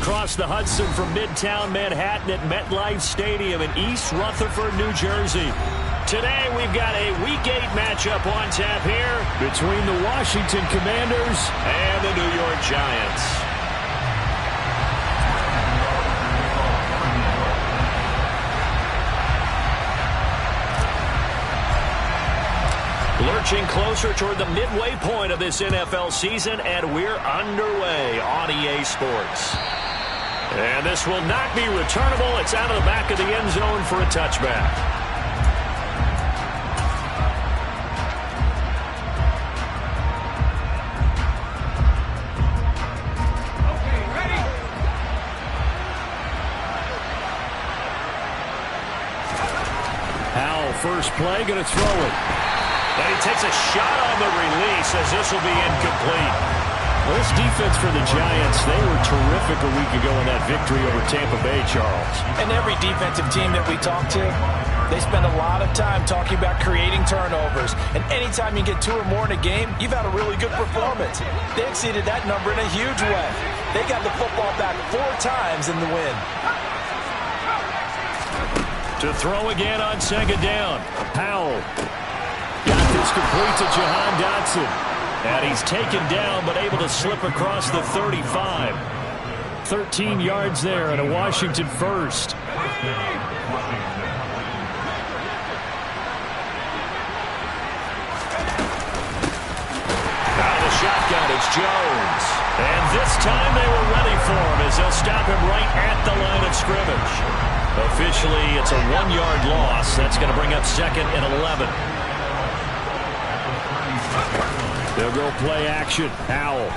across the Hudson from Midtown Manhattan at MetLife Stadium in East Rutherford, New Jersey. Today we've got a Week 8 matchup on tap here between the Washington Commanders and the New York Giants. Lurching closer toward the midway point of this NFL season, and we're underway on EA Sports. And this will not be returnable. It's out of the back of the end zone for a touchback. First play, going to throw it. And he takes a shot on the release as this will be incomplete. Well, this defense for the Giants, they were terrific a week ago in that victory over Tampa Bay, Charles. And every defensive team that we talk to, they spend a lot of time talking about creating turnovers. And anytime you get 2 or more in a game, you've had a really good performance. They exceeded that number in a huge way. They got the football back 4 times in the win. To throw again on second down. Powell got this complete to Jahan Dotson. And he's taken down but able to slip across the 35. 13 yards there and a Washington first. Out of the shotgun, it's Jones. And this time they were ready for him as they'll stop him right at the line of scrimmage. Officially, it's a 1-yard loss. That's going to bring up second and 11. They'll go play action. Powell.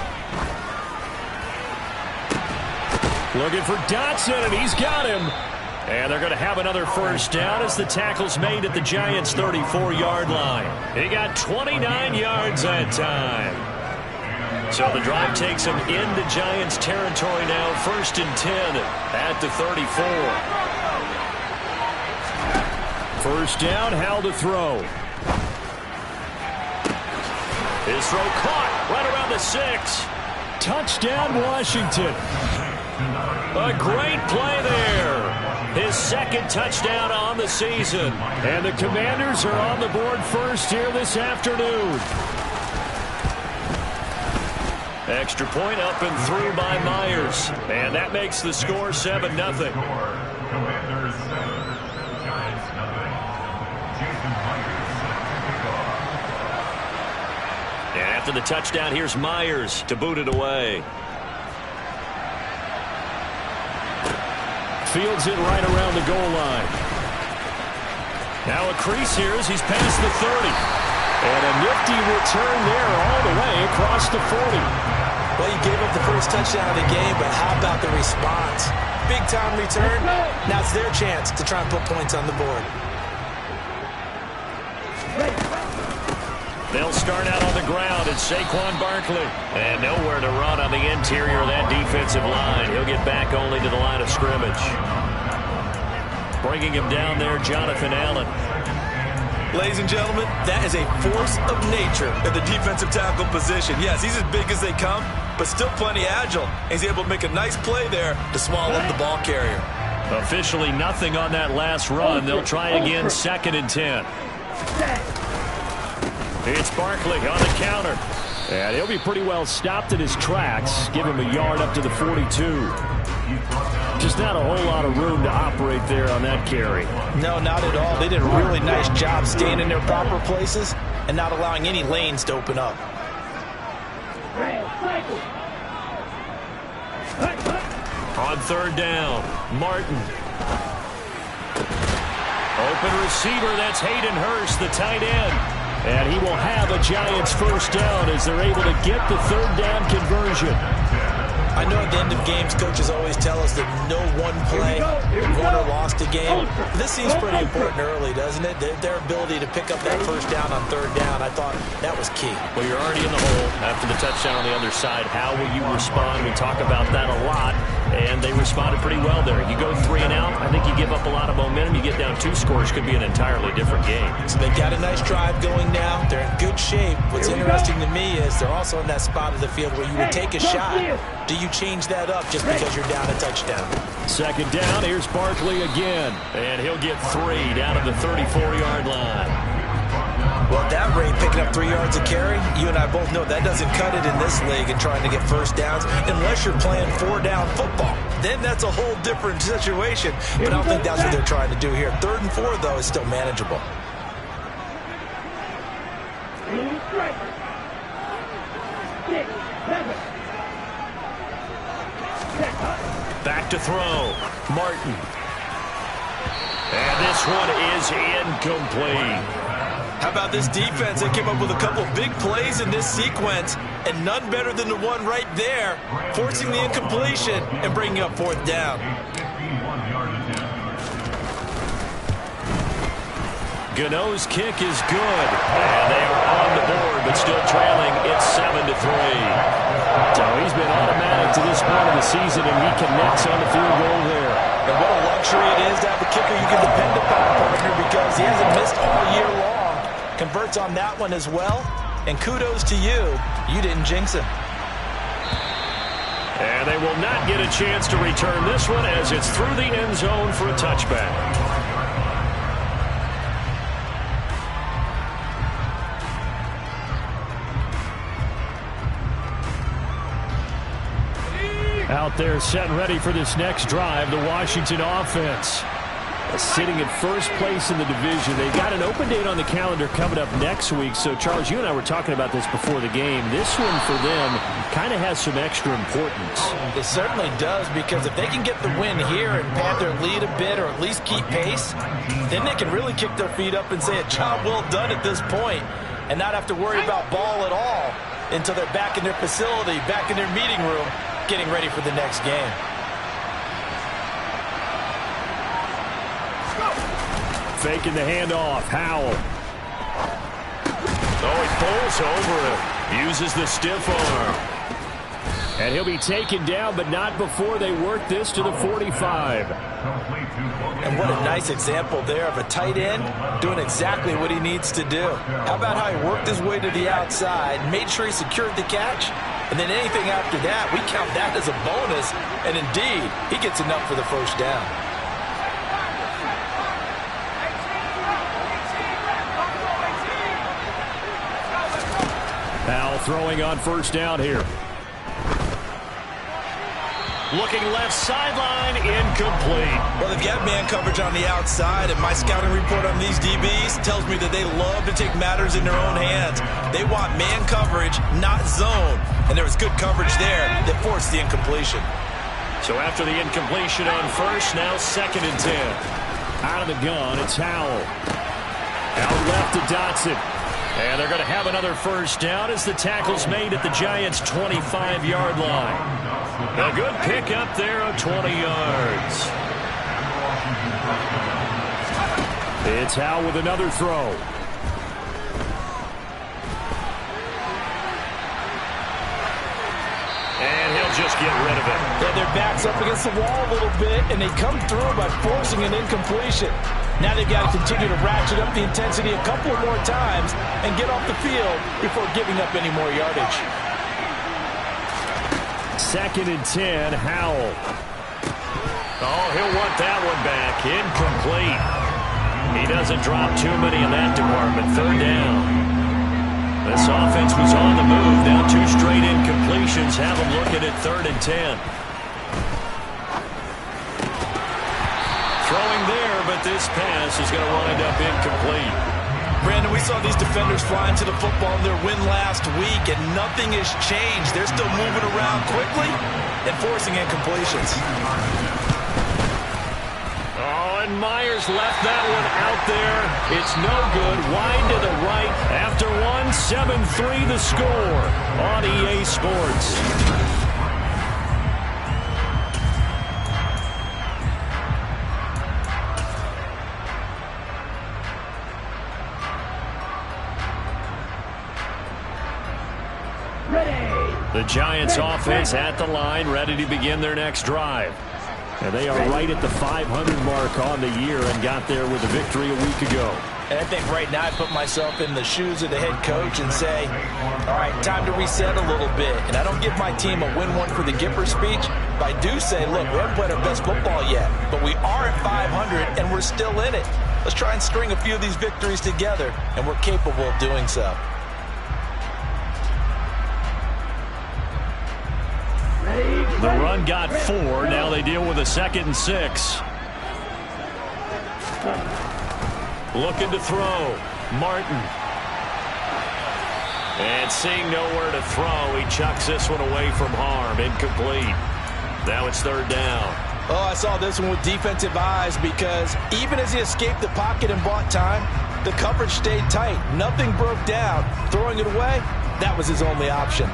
Looking for Dotson, and he's got him. And they're going to have another first down as the tackle's made at the Giants' 34-yard line. He got 29 yards that time. So the drive takes him into Giants territory now. First and 10 at the 34. First down, Howell to throw. His throw caught right around the 6. Touchdown, Washington. A great play there. His second touchdown on the season. And the Commanders are on the board first here this afternoon. Extra point up and through by Myers. And that makes the score 7-0. And after the touchdown, here's Myers to boot it away. Fields it right around the goal line. Now a crease here as he's past the 30. And a nifty return there all the way across the 40. Well, you gave up the first touchdown of the game, but how about the response? Big-time return. Now it's their chance to try and put points on the board. They'll start out on the ground. It's Saquon Barkley. And nowhere to run on the interior of that defensive line. He'll get back only to the line of scrimmage. Bringing him down there, Jonathan Allen. Ladies and gentlemen, that is a force of nature at the defensive tackle position. Yes, he's as big as they come, but still plenty agile. He's able to make a nice play there to swallow up the ball carrier. Officially nothing on that last run. They'll try again, second and 10. It's Barkley on the counter. And he'll be pretty well stopped in his tracks. Give him a yard up to the 42. Just not a whole lot of room to operate there on that carry. No, not at all. They did a really nice job staying in their proper places and not allowing any lanes to open up. On third down, Martin. Open receiver, that's Hayden Hurst, the tight end. And he will have a Giants first down as they're able to get the third down conversion. I know at the end of games, coaches always tell us that no one play won or lost a game. This seems pretty important early, doesn't it? Their ability to pick up that first down on third down, I thought that was key. Well, you're already in the hole after the touchdown on the other side. How will you respond? We talk about that a lot. and they responded pretty well there. You go 3 and out, I think you give up a lot of momentum. You get down 2 scores, could be an entirely different game. So they've got a nice drive going now. They're in good shape. What's interesting to me is they're also in that spot of the field where you would take a shot. Do you change that up just because you're down a touchdown? Second down, here's Barkley again, and he'll get 3 down at the 34-yard line. Well, at that rate, picking up 3 yards a carry, you and I both know that doesn't cut it in this league and trying to get first downs unless you're playing 4-down football. Then that's a whole different situation, but I don't think that's what they're trying to do here. 3rd and 4, though, is still manageable. Back to throw. Martin. And this one is incomplete. How about this defense? They came up with a couple big plays in this sequence, and none better than the one right there, forcing the incompletion and bringing up 4th down. Gano's kick is good, and they are on the board, but still trailing. It's 7-3. So he's been automatic to this point of the season, and he connects on the field goal there. And what a luxury it is to have a kicker you can depend upon, partner, because he hasn't missed all year long. Converts on that one as well, and kudos to you. You didn't jinx him. And they will not get a chance to return this one as it's through the end zone for a touchback. Out there set and ready for this next drive, the Washington offense. Sitting in first place in the division. They've got an open date on the calendar coming up next week. So, Charles, you and I were talking about this before the game. This one for them kind of has some extra importance. It certainly does, because if they can get the win here and pad their lead a bit or at least keep pace, then they can really kick their feet up and say a job well done at this point and not have to worry about ball at all until they're back in their facility, back in their meeting room, getting ready for the next game. Faking the handoff. Howell. Oh, he pulls over it. Uses the stiff arm. And he'll be taken down, but not before they work this to the 45. And what a nice example there of a tight end doing exactly what he needs to do. How about how he worked his way to the outside, made sure he secured the catch, and then anything after that, we count that as a bonus. And indeed, he gets enough for the first down. Now throwing on first down here. Looking left sideline, incomplete. Well, they've got man coverage on the outside, and my scouting report on these DBs tells me that they love to take matters in their own hands. They want man coverage, not zone. And there was good coverage there that forced the incompletion. So after the incompletion on first, now 2nd and 10. Out of the gun, it's Howell. Out left to Dotson. And they're going to have another first down as the tackle's made at the Giants' 25-yard line. A good pick up there of 20 yards. It's Howell with another throw. And he'll just get rid of it. Yeah, their back's up against the wall a little bit, and they come through by forcing an incompletion. Now they've got to continue to ratchet up the intensity a couple more times and get off the field before giving up any more yardage. 2nd and 10, Howell. Oh, he'll want that one back. Incomplete. He doesn't drop too many in that department. 3rd down. This offense was on the move. Now 2 straight incompletions have them looking at 3rd and 10. Throwing there, but this pass is going to wind up incomplete. Brandon, we saw these defenders flying to the football in their win last week, and nothing has changed. They're still moving around quickly and forcing incompletions. Oh, and Myers left that one out there. It's no good. Wide to the right. After one, 7-3 the score on EA Sports. The Giants offense at the line, ready to begin their next drive. And they are right at the 500 mark on the year and got there with a victory a week ago. And I think right now I put myself in the shoes of the head coach and say, all right, time to reset a little bit. And I don't give my team a win one for the Gipper speech, but I do say, look, we haven't played our best football yet, but we are at 500 and we're still in it. Let's try and string a few of these victories together, and we're capable of doing so. The run got 4. Now they deal with a 2nd and 6. Looking to throw. Martin. And seeing nowhere to throw, he chucks this one away from harm. Incomplete. Now it's 3rd down. Oh, I saw this one with defensive eyes because even as he escaped the pocket and bought time, the coverage stayed tight. Nothing broke down. Throwing it away, that was his only option.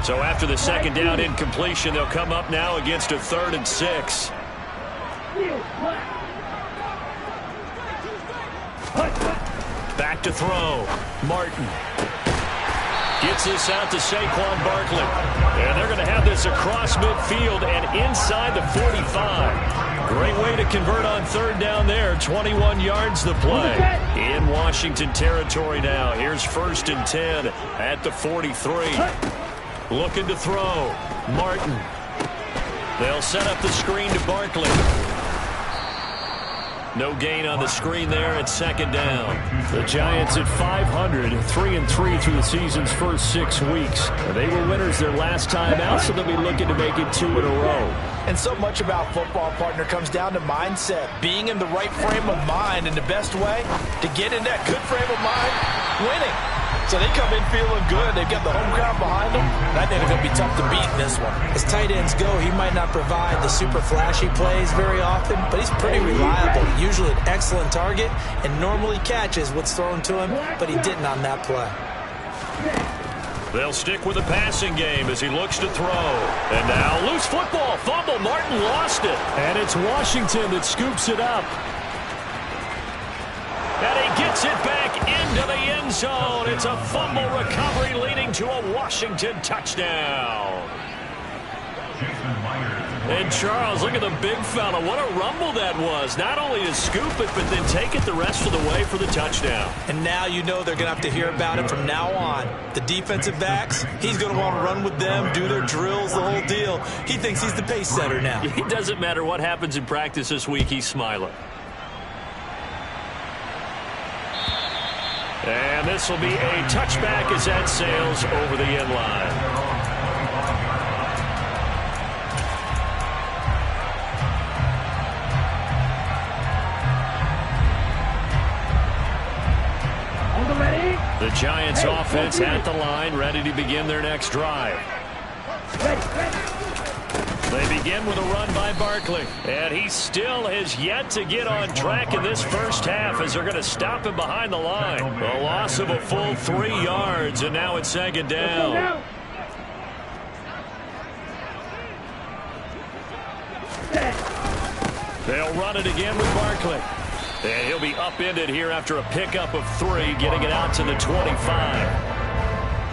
So after the 2nd down incompletion, they'll come up now against a 3rd and 6. Back to throw. Martin. Gets this out to Saquon Barkley. And they're going to have this across midfield and inside the 45. Great way to convert on 3rd down there. 21 yards the play. In Washington territory now. Here's 1st and 10 at the 43. Looking to throw. Martin. They'll set up the screen to Barkley. No gain on the screen there at 2nd down. The Giants at 500, 3-3 through the season's first 6 weeks. They were winners their last time out, so they'll be looking to make it 2 in a row. And so much about football, partner, comes down to mindset. Being in the right frame of mind, and the best way to get in that good frame of mind, winning. So they come in feeling good. They've got the home crowd behind them. And I think they're going to be tough to beat in this one. As tight ends go, he might not provide the super flashy plays very often, but he's pretty reliable. Usually an excellent target and normally catches what's thrown to him, but he didn't on that play. They'll stick with the passing game as he looks to throw. And now loose football. Fumble. Martin lost it. And it's Washington that scoops it up. And he gets it back into the end zone. It's a fumble recovery leading to a Washington touchdown. And Charles, look at the big fella. What a rumble that was. Not only to scoop it, but then take it the rest of the way for the touchdown. And now you know they're going to have to hear about it from now on. The defensive backs, he's going to want to run with them, do their drills, the whole deal. He thinks he's the pace setter now. It doesn't matter what happens in practice this week. He's smiling. And this will be a touchback as that sails over the end line. The Giants offense at the line, ready to begin their next drive. They begin with a run by Barkley. And he still has yet to get on track in this first half as they're going to stop him behind the line. A loss of a full 3 yards, and now it's 2nd down. They'll run it again with Barkley. And he'll be upended here after a pickup of 3, getting it out to the 25.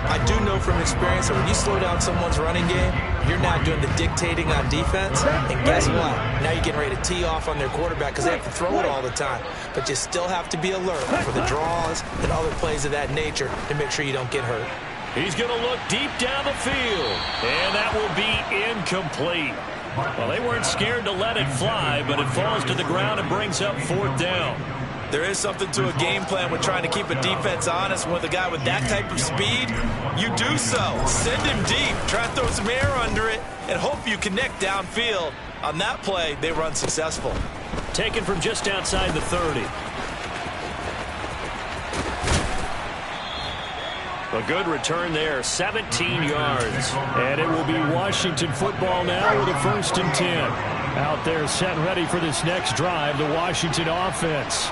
I do know from experience that when you slow down someone's running game, you're not doing the dictating on defense. And guess what? Now you're getting ready to tee off on their quarterback because they have to throw it all the time. But you still have to be alert for the draws and other plays of that nature to make sure you don't get hurt. He's going to look deep down the field. And that will be incomplete. Well, they weren't scared to let it fly, but it falls to the ground and brings up 4th down. There is something to a game plan with trying to keep a defense honest. With a guy with that type of speed, you do so. Send him deep, try to throw some air under it, and hope you connect downfield. On that play, they run successful. Taken from just outside the 30. A good return there, 17 yards. And it will be Washington football now with a 1st and 10. Out there set ready for this next drive, the Washington offense.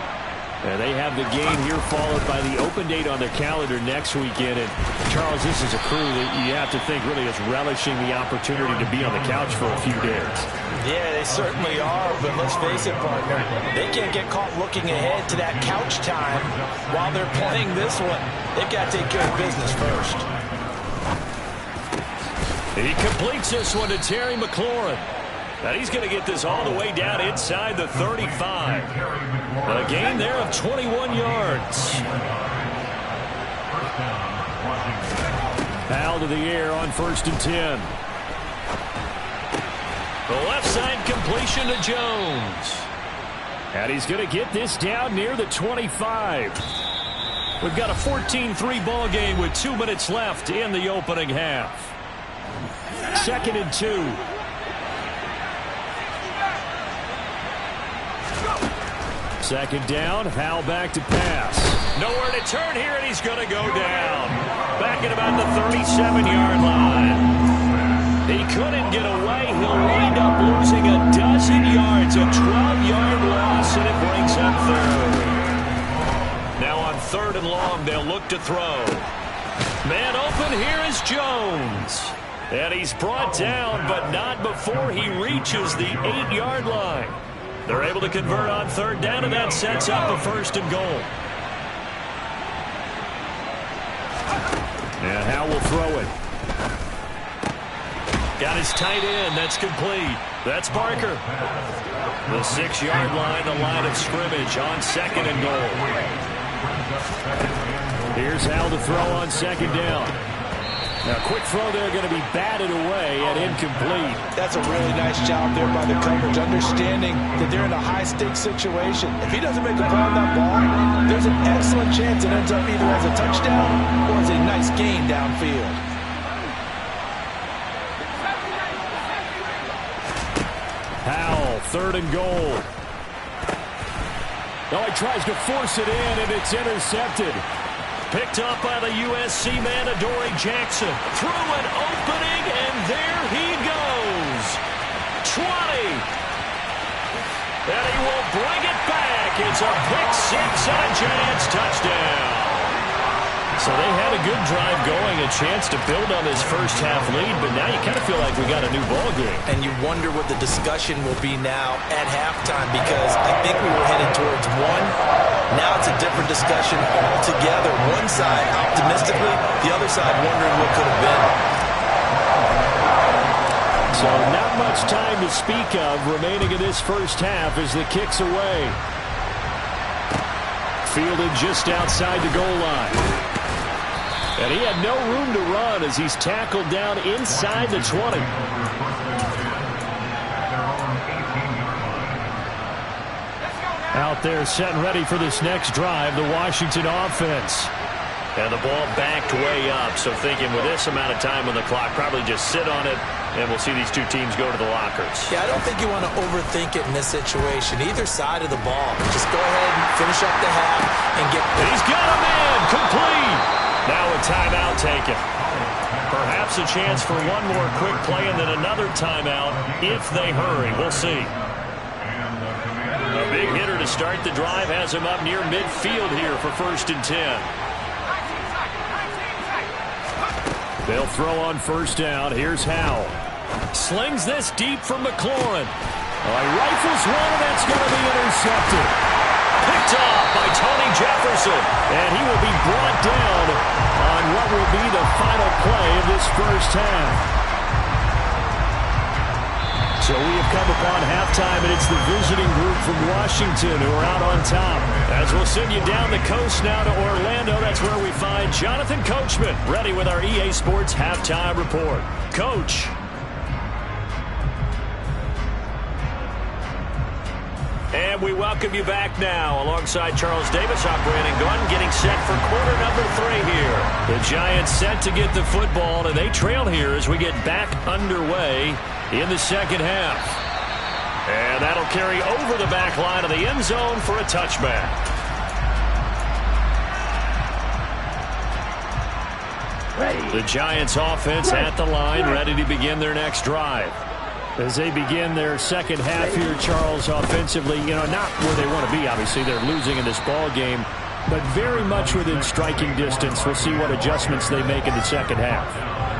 And they have the game here followed by the open date on their calendar next weekend. And Charles, this is a crew that you have to think really is relishing the opportunity to be on the couch for a few days. Yeah, they certainly are, but let's face it, partner. They can't get caught looking ahead to that couch time while they're playing this one. They've got to take care of business first. He completes this one to Terry McLaurin. And he's going to get this all the way down inside the 35. A gain there of 21 yards. Foul to the air on 1st and 10. The left side completion to Jones. And he's going to get this down near the 25. We've got a 14-3 ball game with 2 minutes left in the opening half. 2nd and 2. Second down, Howell back to pass. Nowhere to turn here, and he's going to go down. Back at about the 37-yard line. He couldn't get away. He'll wind up losing a dozen yards, a 12-yard loss, and it brings up 3rd. Now on 3rd and long, they'll look to throw. Man open, here is Jones. And he's brought down, but not before he reaches the 8-yard line. They're able to convert on 3rd down, and that sets up a 1st and goal. And Howell will throw it. Got his tight end. That's complete. That's Barker. The 6-yard line, the line of scrimmage on 2nd and goal. Here's Howell to throw on 2nd down. Now, quick throw there, going to be batted away and incomplete. That's a really nice job there by the coverage, understanding that they're in a high-stakes situation. If he doesn't make a play on that ball, there's an excellent chance it ends up either as a touchdown or as a nice gain downfield. Howell, 3rd and goal. Oh, he tries to force it in, and it's intercepted. Picked up by the USC man, Adoree Jackson. Through an opening, and there he goes. 20. And he will bring it back. It's a pick-6 and a Giants touchdown. So they had a good drive going, a chance to build on this first-half lead, but now you kind of feel like we got a new ball game. And you wonder what the discussion will be now at halftime, because I think we were headed towards one. Now it's a different discussion altogether. One side optimistically, the other side wondering what could have been. So not much time to speak of remaining in this first half as the kick's away. Fielded just outside the goal line. And he had no room to run as he's tackled down inside the 20. Out there set and ready for this next drive, the Washington offense. And the ball backed way up, so thinking with this amount of time on the clock, probably just sit on it, and we'll see these two teams go to the lockers. Yeah, I don't think you want to overthink it in this situation. Either side of the ball. Just go ahead and finish up the half and get... He's got a man, complete! Now a timeout taken. Perhaps a chance for one more quick play and then another timeout if they hurry. We'll see. A big hitter to start the drive has him up near midfield here for 1st and 10. They'll throw on 1st down. Here's Howell. Slings this deep from McLaurin. He rifles one, and that's going to be intercepted. Picked off by Tony Jefferson, and he will be brought down on what will be the final play of this first half. So we have come upon halftime, and it's the visiting group from Washington who are out on top. As we'll send you down the coast now to Orlando, that's where we find Jonathan Coachman, ready with our EA Sports Halftime Report. Coach. And we welcome you back now alongside Charles Davis. I'm Brandon Gordon getting set for quarter number 3 here. The Giants set to get the football, and they trail here as we get back underway in the second half. And that'll carry over the back line of the end zone for a touchback. The Giants offense at the line, ready to begin their next drive. As they begin their second half here, Charles, offensively, not where they want to be, obviously. They're losing in this ball game, but very much within striking distance. We'll see what adjustments they make in the second half.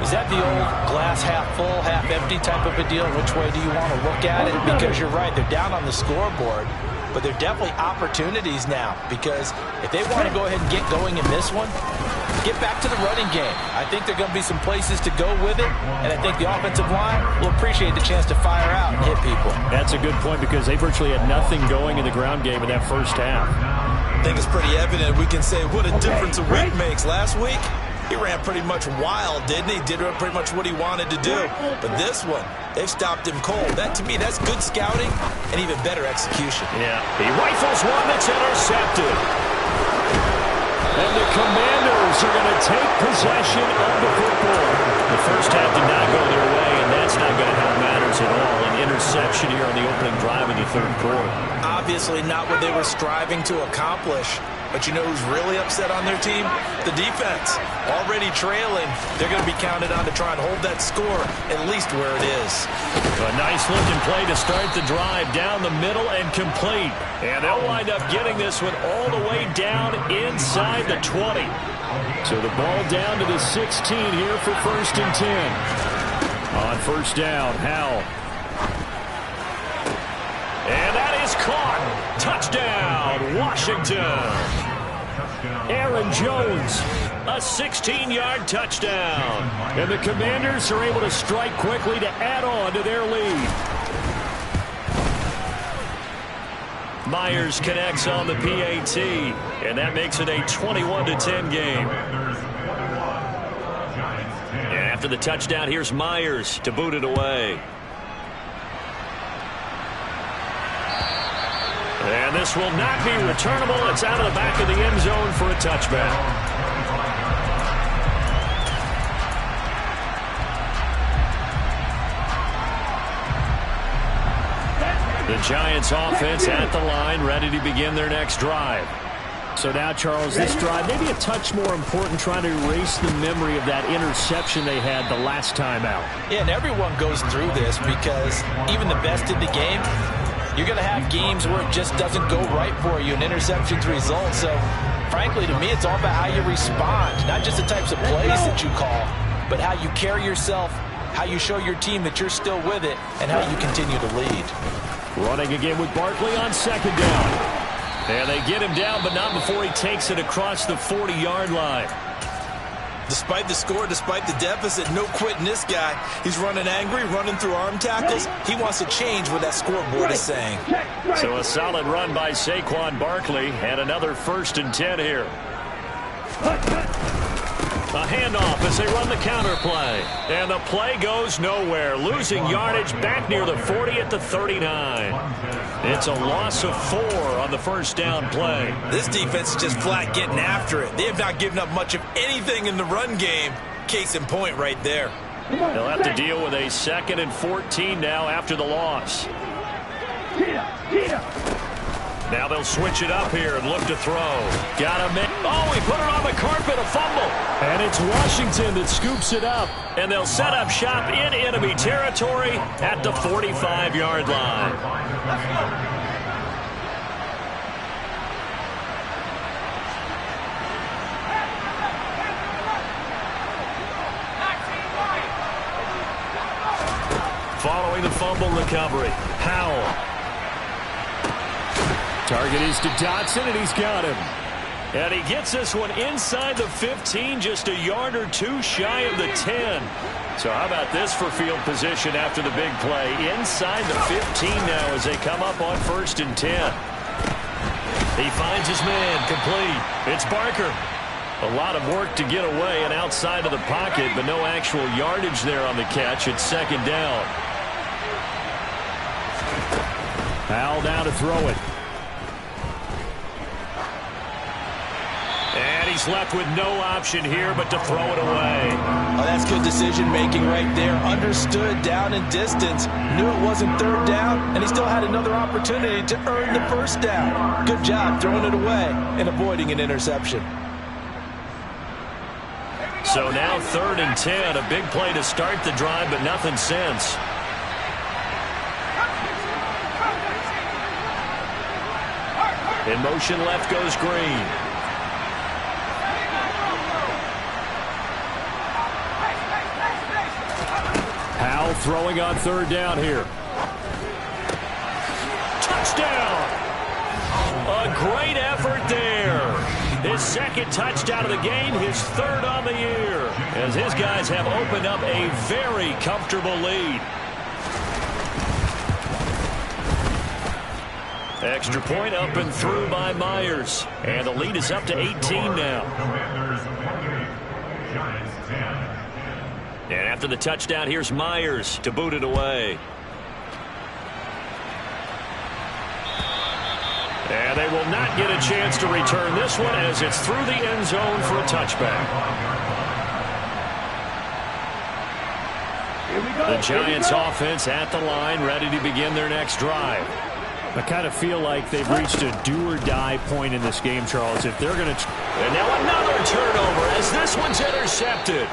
Is that the old glass half full, half empty type of a deal? Which way do you want to look at it? Because you're right, they're down on the scoreboard, but they're definitely opportunities now, because if they want to go ahead and get going in this one, get back to the running game. I think there are going to be some places to go with it, and I think the offensive line will appreciate the chance to fire out and hit people. That's a good point because they virtually had nothing going in the ground game in that first half. I think it's pretty evident. We can say what a difference a week makes. Last week, he ran pretty much wild, didn't he? Did pretty much what he wanted to do. But this one, they've stopped him cold. That, to me, that's good scouting and even better execution. Yeah, he rifles one that's intercepted. And the Commanders are going to take possession of the football. The first half did not go their way, and that's not going to help matters at all. An interception here on the opening drive of the third quarter. Obviously not what they were striving to accomplish. But you know who's really upset on their team? The defense. Already trailing. They're going to be counted on to try and hold that score at least where it is. A nice looking play to start the drive down the middle and complete. And they'll wind up getting this one all the way down inside the 20. So the ball down to the 16 here for 1st and 10. On first down, Howell. And that is caught. Touchdown, Washington. Aaron Jones, a 16-yard touchdown. And the Commanders are able to strike quickly to add on to their lead. Myers connects on the PAT, and that makes it a 21-10 game. And after the touchdown, here's Myers to boot it away. And this will not be returnable. It's out of the back of the end zone for a touchback. The Giants offense at the line, ready to begin their next drive. So now, Charles, this drive maybe a touch more important, trying to erase the memory of that interception they had the last time out. Yeah, and everyone goes through this because even the best in the game, you're going to have games where it just doesn't go right for you, and interceptions result. So, frankly, to me, it's all about how you respond, not just the types of plays that you call, but how you carry yourself, how you show your team that you're still with it, and how you continue to lead. Running again with Barkley on second down. And they get him down, but not before he takes it across the 40-yard line. Despite the score, despite the deficit, no quitting this guy. He's running angry, running through arm tackles. He wants to change what that scoreboard is saying. So a solid run by Saquon Barkley, and another 1st and 10 here. A handoff as they run the counter play. And the play goes nowhere. Losing yardage back near the 40 at the 39. It's a loss of 4 on the first down play. This defense is just flat getting after it. They have not given up much of anything in the run game. Case in point right there. They'll have to deal with a 2nd and 14 now after the loss. Now they'll switch it up here and look to throw. Got him in. Oh, he put it on the carpet, a fumble. And it's Washington that scoops it up. And they'll set up shop in enemy territory at the 45-yard line. Following the fumble recovery, Howell. Target is to Dotson, and he's got him. And he gets this one inside the 15, just a yard or two shy of the 10. So how about this for field position after the big play? Inside the 15 now as they come up on 1st and 10. He finds his man, complete. It's Barker. A lot of work to get away and outside of the pocket, but no actual yardage there on the catch. It's 2nd down. Howell down to throw it. And he's left with no option here but to throw it away. Oh, that's good decision-making right there. Understood down and distance. Knew it wasn't 3rd down, and he still had another opportunity to earn the 1st down. Good job throwing it away and avoiding an interception. So now 3rd and 10. A big play to start the drive, but nothing since. In motion left goes Green. Howell throwing on 3rd down here. Touchdown! A great effort there. His second touchdown of the game, his third on the year, as his guys have opened up a very comfortable lead. Extra point up and through by Myers. And the lead is up to 18 now. And after the touchdown, here's Myers to boot it away. And they will not get a chance to return this one as it's through the end zone for a touchback. The Giants offense at the line, ready to begin their next drive. I kind of feel like they've reached a do-or-die point in this game, Charles. If they're going to... And now another turnover as this one's intercepted.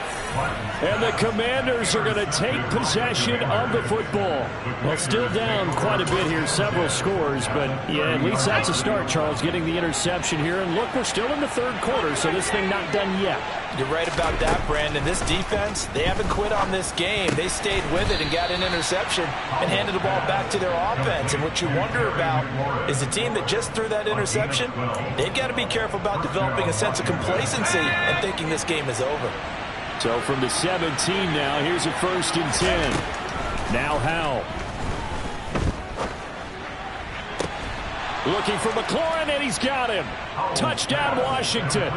And the Commanders are going to take possession of the football. Well, still down quite a bit here, several scores, but yeah, at least that's a start, Charles, getting the interception here. And look, we're still in the third quarter, so this thing not done yet. You're right about that, Brandon. This defense, they haven't quit on this game. They stayed with it and got an interception and handed the ball back to their offense. And what you wonder about is the team that just threw that interception, they've got to be careful about developing a sense of complacency and thinking this game is over. So from the 17 now, here's a 1st and 10. Now Howell. Looking for McLaurin, and he's got him. Touchdown, Washington.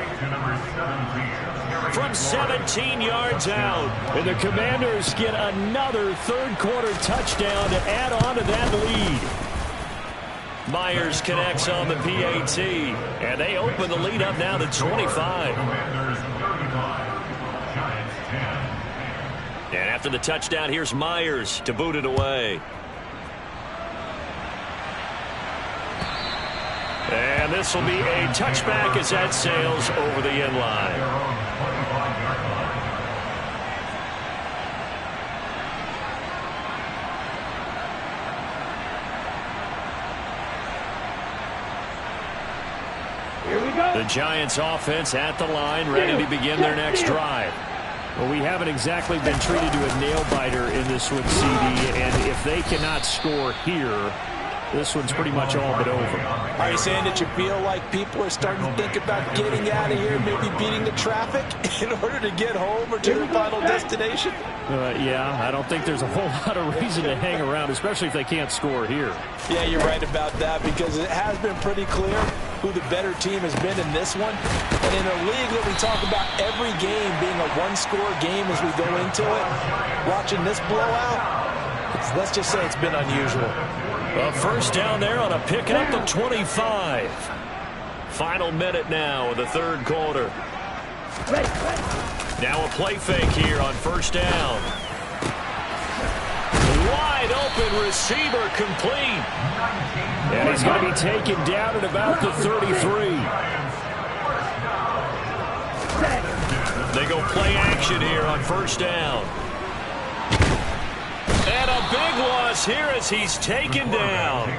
From 17 yards out. And the Commanders get another third-quarter touchdown to add on to that lead. Myers connects on the PAT, and they open the lead up now to 25. And after the touchdown, here's Myers to boot it away. And this will be a touchback as that sails over the end line. The Giants offense at the line, ready to begin their next drive. Well, we haven't exactly been treated to a nail-biter in this one, CD, and if they cannot score here, this one's pretty much all but over. Are you saying that you feel like people are starting to think about getting out of here, maybe beating the traffic in order to get home or to the final destination? Yeah, I don't think there's a whole lot of reason to hang around, especially if they can't score here. Yeah, you're right about that, because it has been pretty clear who the better team has been in this one. And in a league that we talk about every game being a one-score game as we go into it, watching this blowout, let's just say it's been unusual. A first down there on a picking up the 25. Final minute now of the third quarter. Now a play fake here on first down. Wide open receiver complete. And he's going to be taken down at about the 33. They go play action here on first down. And a big loss here as he's taken down.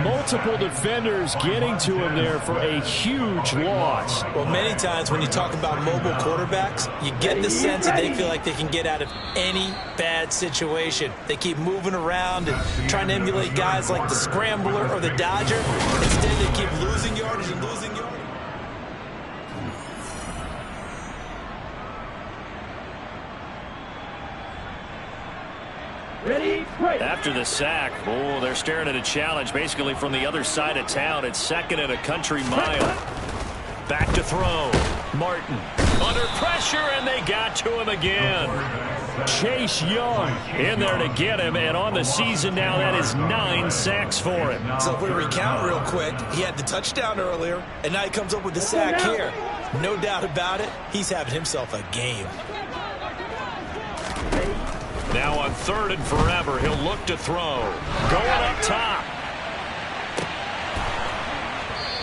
Multiple defenders getting to him there for a huge loss. Well, many times when you talk about mobile quarterbacks, you get the sense that they feel like they can get out of any bad situation. They keep moving around and trying to emulate guys like the Scrambler or the Dodger. Instead, they keep losing yardage and losing yardage. After the sack, they're staring at a challenge basically from the other side of town. It's 2nd and a country mile. Back to throw. Martin under pressure, and they got to him again. Chase Young in there to get him, and on the season now, that is 9 sacks for him. So if we recount real quick, he had the touchdown earlier, and now he comes up with the sack here. No doubt about it, he's having himself a game. Now on 3rd and forever, he'll look to throw. Going up top.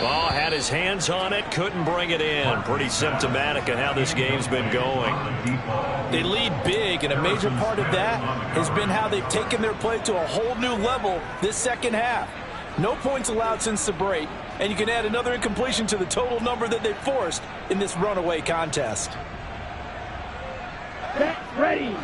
Oh, had his hands on it, couldn't bring it in. Pretty symptomatic of how this game's been going. They lead big, and a major part of that has been how they've taken their play to a whole new level this second half. No points allowed since the break, and you can add another incompletion to the total number that they forced in this runaway contest. Ready.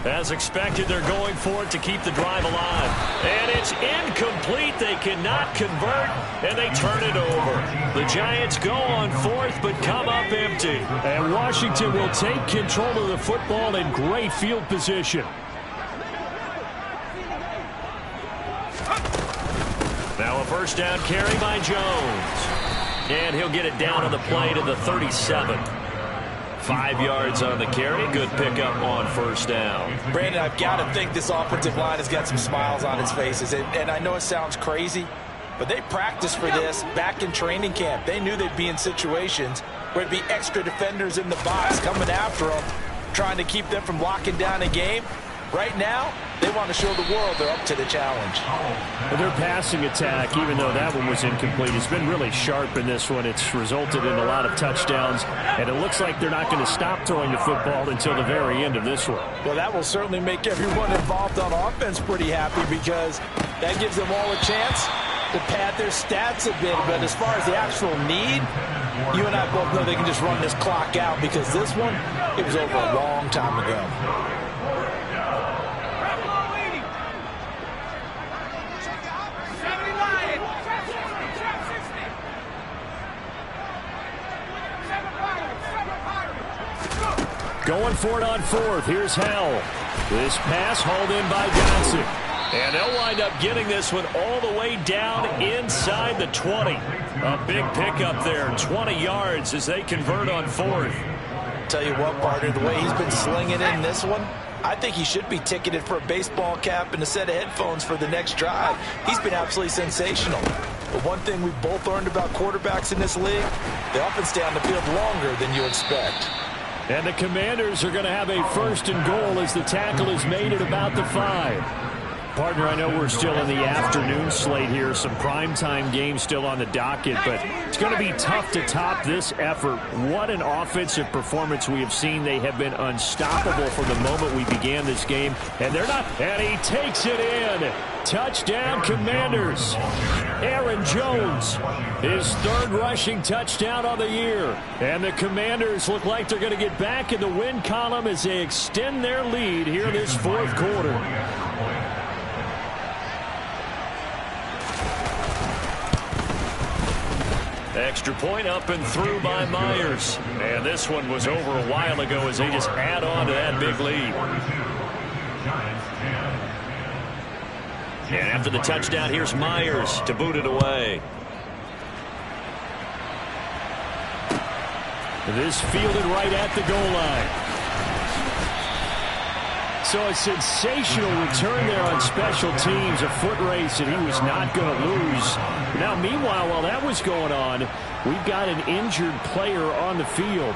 As expected, they're going for it to keep the drive alive. And it's incomplete. They cannot convert, and they turn it over. The Giants go on fourth, but come up empty. And Washington will take control of the football in great field position. Now a first down carry by Jones. And he'll get it down on the play to the 37. 5 yards on the carry. Good pickup on first down. Brandon, I've got to think this offensive line has got some smiles on its faces. And I know it sounds crazy, but they practiced for this back in training camp. They knew they'd be in situations where it'd be extra defenders in the box coming after them, trying to keep them from locking down a game. Right now, they want to show the world they're up to the challenge. Their passing attack, even though that one was incomplete, has been really sharp in this one. It's resulted in a lot of touchdowns, and it looks like they're not going to stop throwing the football until the very end of this one. Well, that will certainly make everyone involved on offense pretty happy, because that gives them all a chance to pad their stats a bit. But as far as the actual need, you and I both know they can just run this clock out, because this one, it was over a long time ago. Going for it on fourth. Here's Hell. This pass hauled in by Johnson. And they'll wind up getting this one all the way down inside the 20. A big pickup there, 20 yards as they convert on fourth. Tell you what, partner, the way he's been slinging in this one, I think he should be ticketed for a baseball cap and a set of headphones for the next drive. He's been absolutely sensational. But one thing we've both learned about quarterbacks in this league, they often stay on the field longer than you expect. And the Commanders are going to have a first and goal as the tackle is made at about the 5. Partner, I know we're still in the afternoon slate here. Some primetime games still on the docket, but it's going to be tough to top this effort. What an offensive performance we have seen. They have been unstoppable from the moment we began this game, and they're not. And he takes it in. Touchdown, Commanders. Aaron Jones, his third rushing touchdown on the year. And the Commanders look like they're going to get back in the win column as they extend their lead here this fourth quarter. Extra point up and through by Myers. And this one was over a while ago as they just add on to that big lead. And after the touchdown, here's Myers to boot it away. This fielded right at the goal line. So a sensational return there on special teams, a foot race that he was not going to lose. Now, meanwhile, while that was going on, we've got an injured player on the field.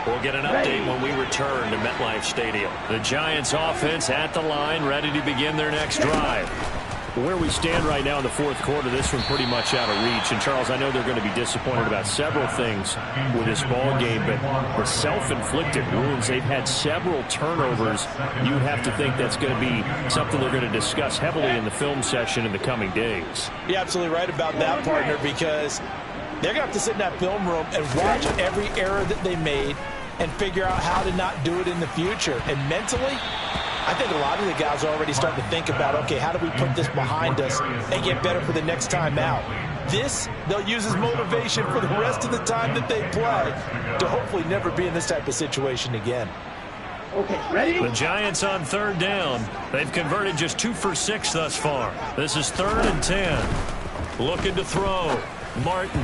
We'll get an update when we return to MetLife Stadium. The Giants offense at the line, ready to begin their next drive. Where we stand right now in the fourth quarter, this one pretty much out of reach. And, Charles, I know they're going to be disappointed about several things with this ball game, but the self-inflicted wounds, they've had several turnovers. You would have to think that's going to be something they're going to discuss heavily in the film session in the coming days. You're absolutely right about that, partner, because they're going to have to sit in that film room and watch every error that they made and figure out how to not do it in the future. And mentally, I think a lot of the guys are already starting to think about, okay, how do we put this behind us and get better for the next time out? This, they'll use as motivation for the rest of the time that they play to hopefully never be in this type of situation again. Okay, ready? The Giants on third down. They've converted just 2 for 6 thus far. This is 3rd and 10. Looking to throw. Martin.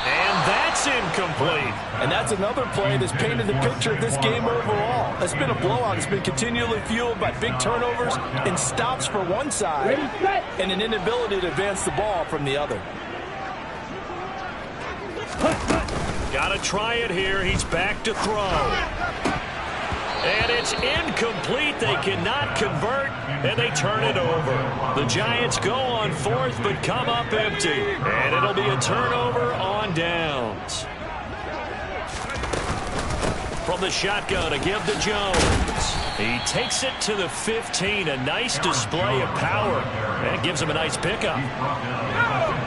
And that's incomplete. And that's another play that's painted the picture of this game overall. It's been a blowout. It's been continually fueled by big turnovers and stops for one side and an inability to advance the ball from the other. Got to try it here. He's back to throw. And it's incomplete. They cannot convert, and they turn it over. The Giants go on fourth, but come up empty. And it'll be a turnover on downs. From the shotgun, a give to Jones. He takes it to the 15. A nice display of power. And it gives him a nice pickup.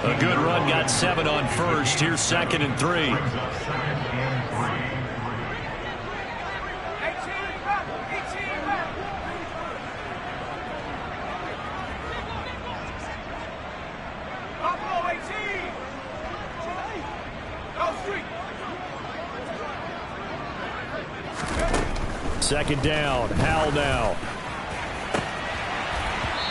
A good run, got 7 on first. Here's 2nd and 3. Second down. Howell now.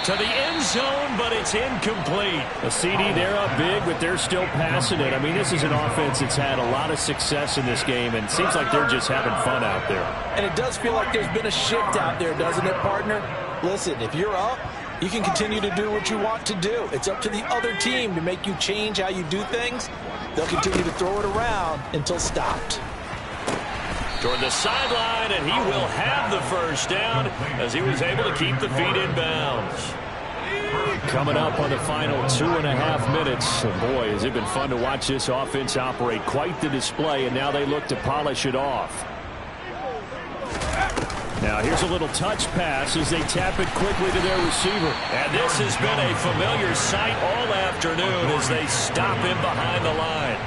To the end zone, but it's incomplete. A CD, they're up big, but they're still passing it. I mean, this is an offense that's had a lot of success in this game, and it seems like they're just having fun out there. And it does feel like there's been a shift out there, doesn't it, partner? Listen, if you're up, you can continue to do what you want to do. It's up to the other team to make you change how you do things. They'll continue to throw it around until stopped. Toward the sideline, and he will have the first down as he was able to keep the feet in bounds. Coming up on the final 2.5 minutes. And boy, has it been fun to watch this offense operate. Quite the display, and now they look to polish it off. Now here's a little touch pass as they tap it quickly to their receiver. And this has been a familiar sight all afternoon as they stop him behind the line.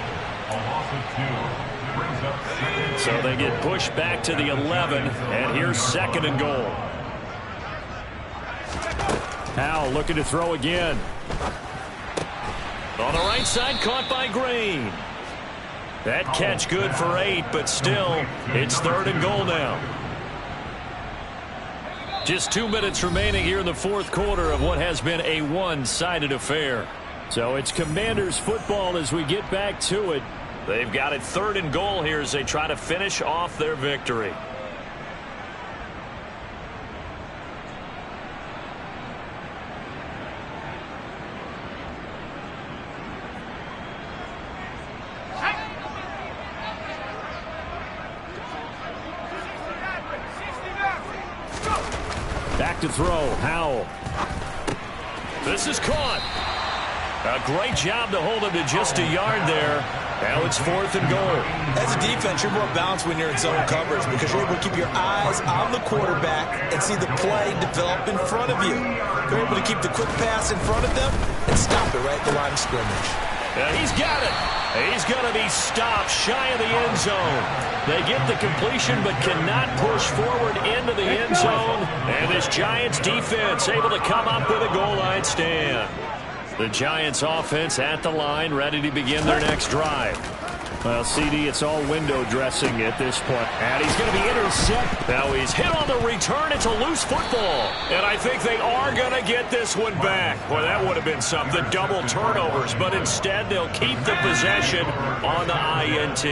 So they get pushed back to the 11, and here's 2nd and goal. Howell looking to throw again. On the right side, caught by Green. That catch good for 8, but still, it's 3rd and goal now. Just 2 minutes remaining here in the 4th quarter of what has been a one-sided affair. So it's Commanders football as we get back to it. They've got it 3rd and goal here as they try to finish off their victory. Back to throw. Howell. This is caught. A great job to hold him to just a yard there. Now it's 4th and goal. As a defense, you're more balanced when you're in zone coverage because you're able to keep your eyes on the quarterback and see the play develop in front of you. You're able to keep the quick pass in front of them and stop it right at the line of scrimmage. Yeah, he's got it. He's going to be stopped shy of the end zone. They get the completion but cannot push forward into the end zone. And this Giants defense able to come up with a goal line stand. The Giants offense at the line, ready to begin their next drive. Well, CD, it's all window dressing at this point. And he's going to be intercepted. Now he's hit on the return. It's a loose football. And I think they are going to get this one back. Well, that would have been something. Double turnovers. But instead, they'll keep the possession on the INT.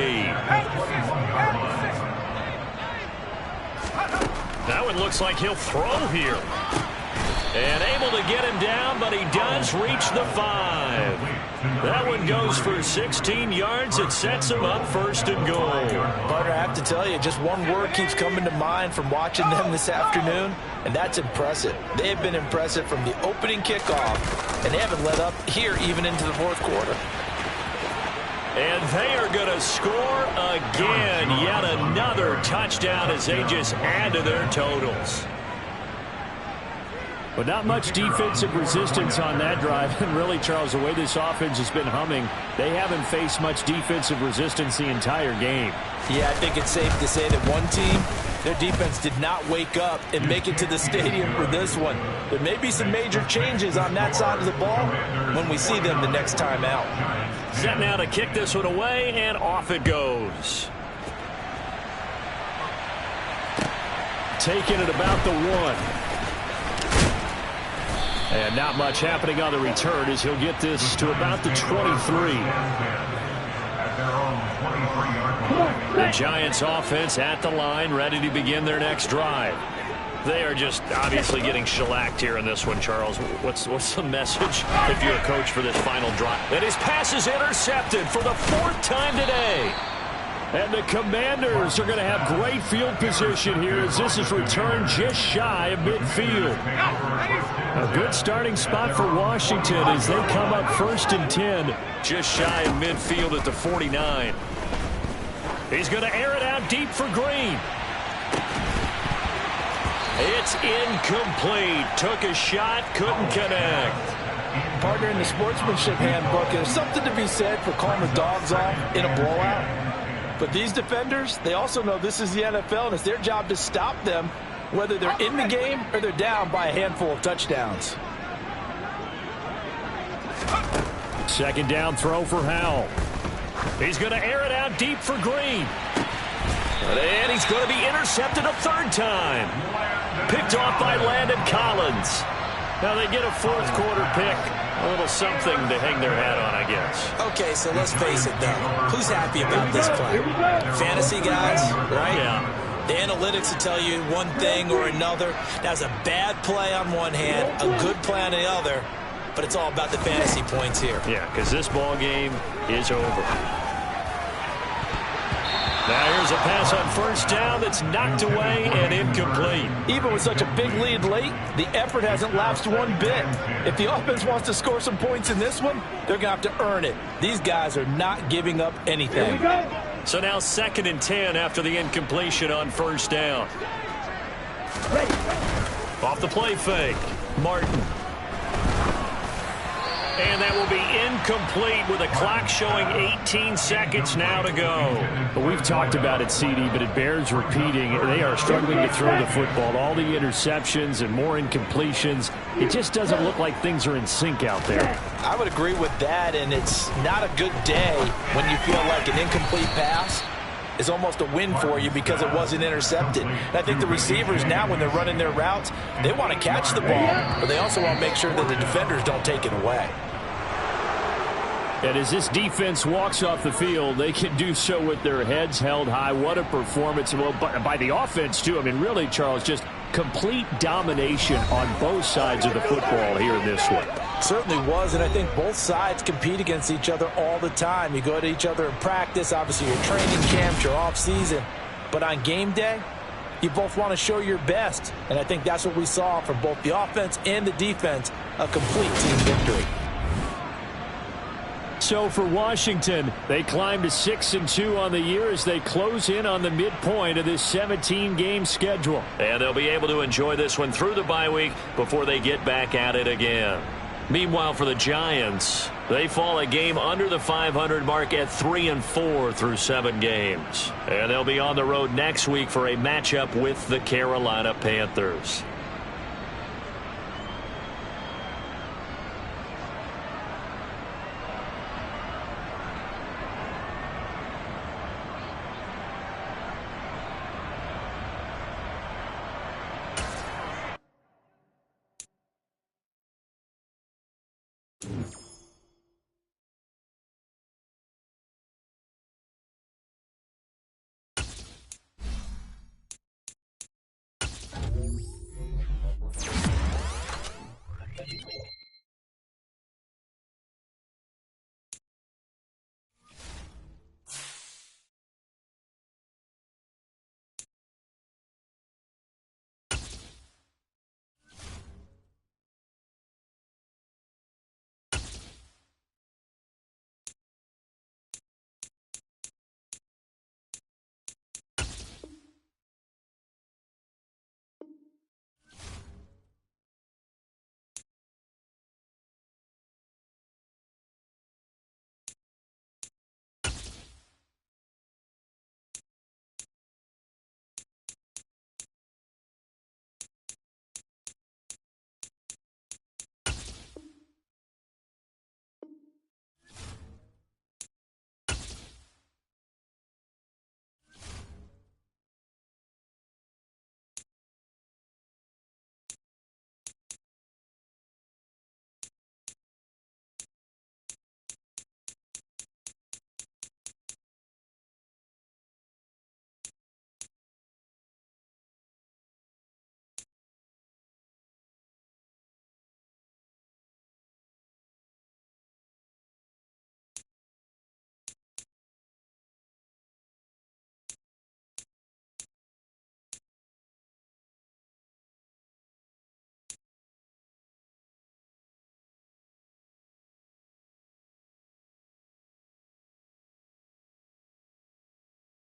Now it looks like he'll throw here. And able to get him down, but he does reach the 5. That one goes for 16 yards. It sets him up 1st and goal. Partner, I have to tell you, just one word keeps coming to mind from watching them this afternoon, and that's impressive. They have been impressive from the opening kickoff, and they haven't let up here even into the 4th quarter. And they are going to score again. Yet another touchdown as they just add to their totals. But not much defensive resistance on that drive. And really, Charles, the way this offense has been humming, they haven't faced much defensive resistance the entire game. Yeah, I think it's safe to say that one team, their defense did not wake up and make it to the stadium for this one. There may be some major changes on that side of the ball when we see them the next time out. Set now to kick this one away, and off it goes. Taking it about the 1. And not much happening on the return as he'll get this to about the 23. The Giants offense at the line, ready to begin their next drive. They are just obviously getting shellacked here in this one, Charles. What's the message if you're a coach for this final drive? And his pass is intercepted for the 4th time today. And the Commanders are going to have great field position here as this is returned just shy of midfield. A good starting spot for Washington as they come up 1st and 10. Just shy of midfield at the 49. He's going to air it out deep for Green. It's incomplete. Took a shot, couldn't connect. Partner, in the sportsmanship handbook, there's something to be said for calling the dogs off in a blowout. But these defenders, they also know this is the NFL, and it's their job to stop them, whether they're in the game or they're down by a handful of touchdowns. 2nd down throw for Howell. He's going to air it out deep for Green. And he's going to be intercepted a third time. Picked off by Landon Collins. Now they get a fourth quarter pick. A little something to hang their hat on, I guess. Okay, so let's face it, though. Who's happy about this play? Fantasy guys, right? Yeah. The analytics will tell you one thing or another. That was a bad play on one hand, a good play on the other, but it's all about the fantasy points here. Yeah, because this ball game is over. Now here's a pass on first down that's knocked away and incomplete. Even with such a big lead late, the effort hasn't lapsed one bit. If the offense wants to score some points in this one, they're going to have to earn it. These guys are not giving up anything. So now 2nd and 10 after the incompletion on first down. Off the play fake, Martin. And that will be incomplete with a clock showing 18 seconds now to go. Well, we've talked about it, CD, but it bears repeating. They are struggling to throw the football. All the interceptions and more incompletions. It just doesn't look like things are in sync out there. I would agree with that, and it's not a good day when you feel like an incomplete pass is almost a win for you because it wasn't intercepted. And I think the receivers now, when they're running their routes, they want to catch the ball, but they also want to make sure that the defenders don't take it away. And as this defense walks off the field, they can do so with their heads held high. What a performance. Well, by the offense, too. I mean, really, Charles, just complete domination on both sides of the football here in this one. Certainly was, and I think both sides compete against each other all the time. You go to each other in practice, obviously your training camps, your off-season. But on game day, you both want to show your best. And I think that's what we saw from both the offense and the defense, a complete team victory. So for Washington, they climb to 6-2 on the year as they close in on the midpoint of this 17-game schedule. And they'll be able to enjoy this one through the bye week before they get back at it again. Meanwhile, for the Giants, they fall a game under the 500 mark at 3-4 through 7 games. And they'll be on the road next week for a matchup with the Carolina Panthers. You